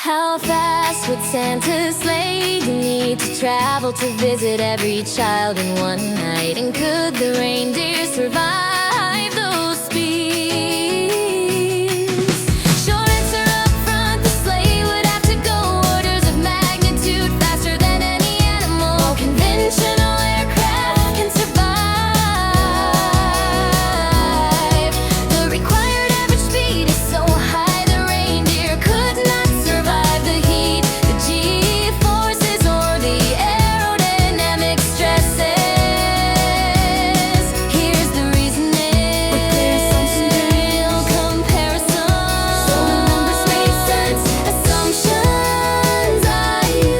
How fast would Santa's sleigh need to travel to visit every child in one night? And could the reindeer survive those speeds? Short answer up front, the sleigh would have to go orders of magnitude faster than any animal. No conventional aircraft can survive. The required average speed is so high the reindeer could not survive the heat, the G-forces, or the aerodynamic stresses. Here's the reasoning with clear assumptions and real comparison. So remember space sense assumptions I use.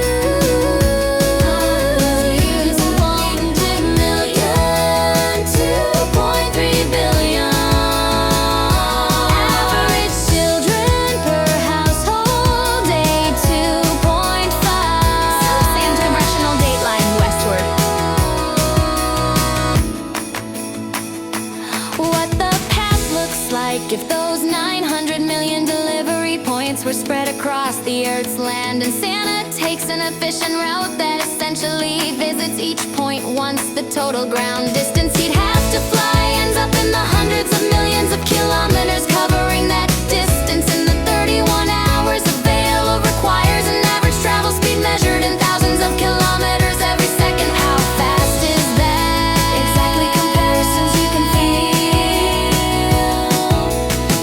100 million, 2.3 billion. Average children per household, day 2.5. Same congressional dateline westward. What the path looks like if those 900 million delivery points were spread across the Earth's land, and Santa takes an efficient route that essentially visits each point once. The total ground distance he'd have to fly ends up in the hundreds of millions of kilometers. Covering that distance in the 31 hours available requires an average travel speed measured in thousands of kilometers every second. How fast is that? Exactly comparisons you can feel.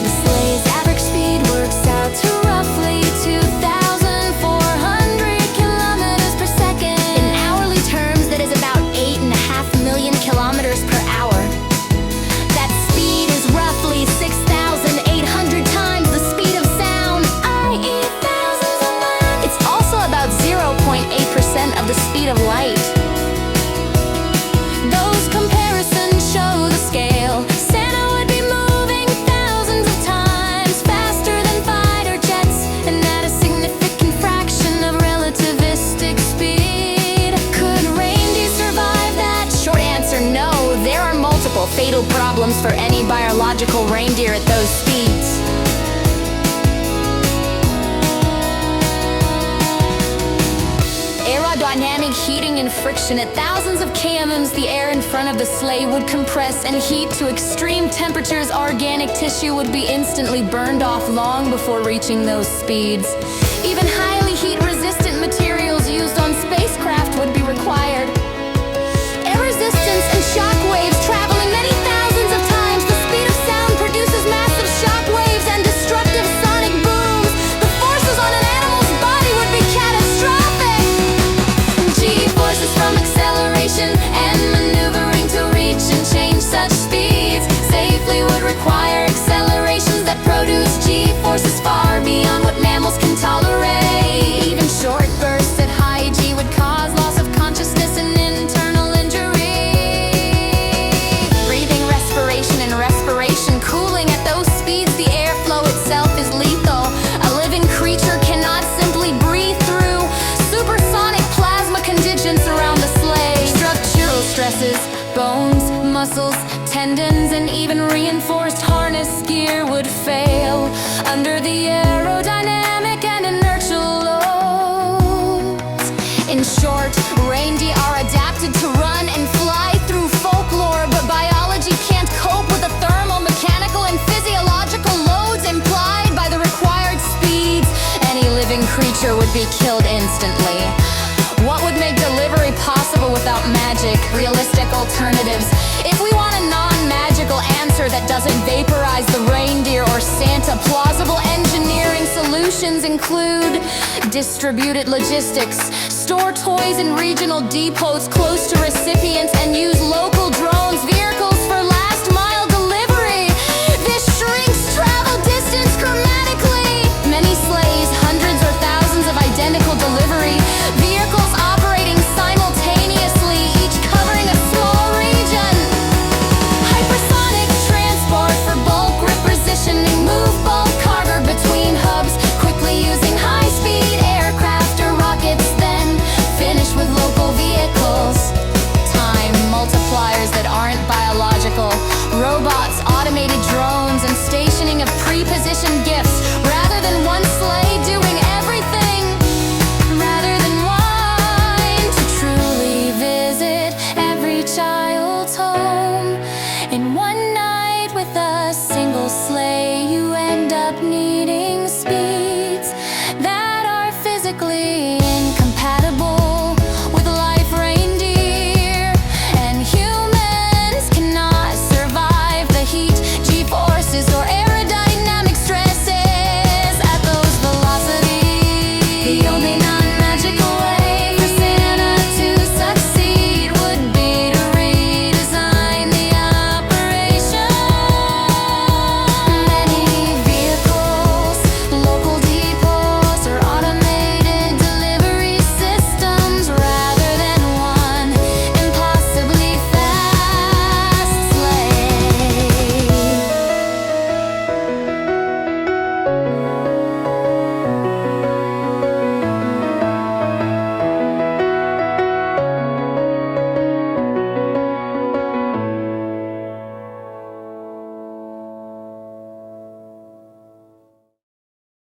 The sleigh's average speed works out to roughly 2,400 kilometers per second. In hourly terms, that is about 8.5 million kilometers per hour. That speed is roughly 6,800 times the speed of sound, i.e. thousands of miles. It's also about 0.8% of the speed of light. Those comparisons show the scale. Santa would be moving thousands of times faster than fighter jets, and at a significant fraction of relativistic speed. Could reindeer survive that? Short answer, no. There are multiple fatal problems for any biological reindeer at those speeds. Aerodynamic heating and friction at thousands of km's, the air in front of the sleigh would compress and heat to extreme temperatures. Organic tissue would be instantly burned off long before reaching those speeds. Even highly heat-resistant materials used on spacecraft would be required. Air resistance and shock waves traveling many thousands of times the speed of sound produces massive shock waves and destructive sonic booms. The forces on an animal's body would be catastrophic. G-forces from acceleration and maneuvering to reach and change such speeds safely would require accelerations that produce G-forces far beyond what mammals can tolerate. Even short bursts at high G would cause loss of consciousness and internal injury. Breathing, respiration, and respiration cooling at those speeds, the airflow itself is lethal. A living creature cannot simply breathe through supersonic plasma conditions around the sleigh. Structural stresses, bones, muscles, tendons, and even reinforced harness gear would fail under the aerodynamic and inertial loads. In short, reindeer are adapted to run and fly through folklore, but biology can't cope with the thermal, mechanical, and physiological loads implied by the required speeds. Any living creature would be killed instantly. What would make delivery possible without magic? Realistic alternatives. If we want a non-magical answer that doesn't vaporize the reindeer or Santa, plausible engineering solutions include distributed logistics, store toys in regional depots close to recipients, and use local drones,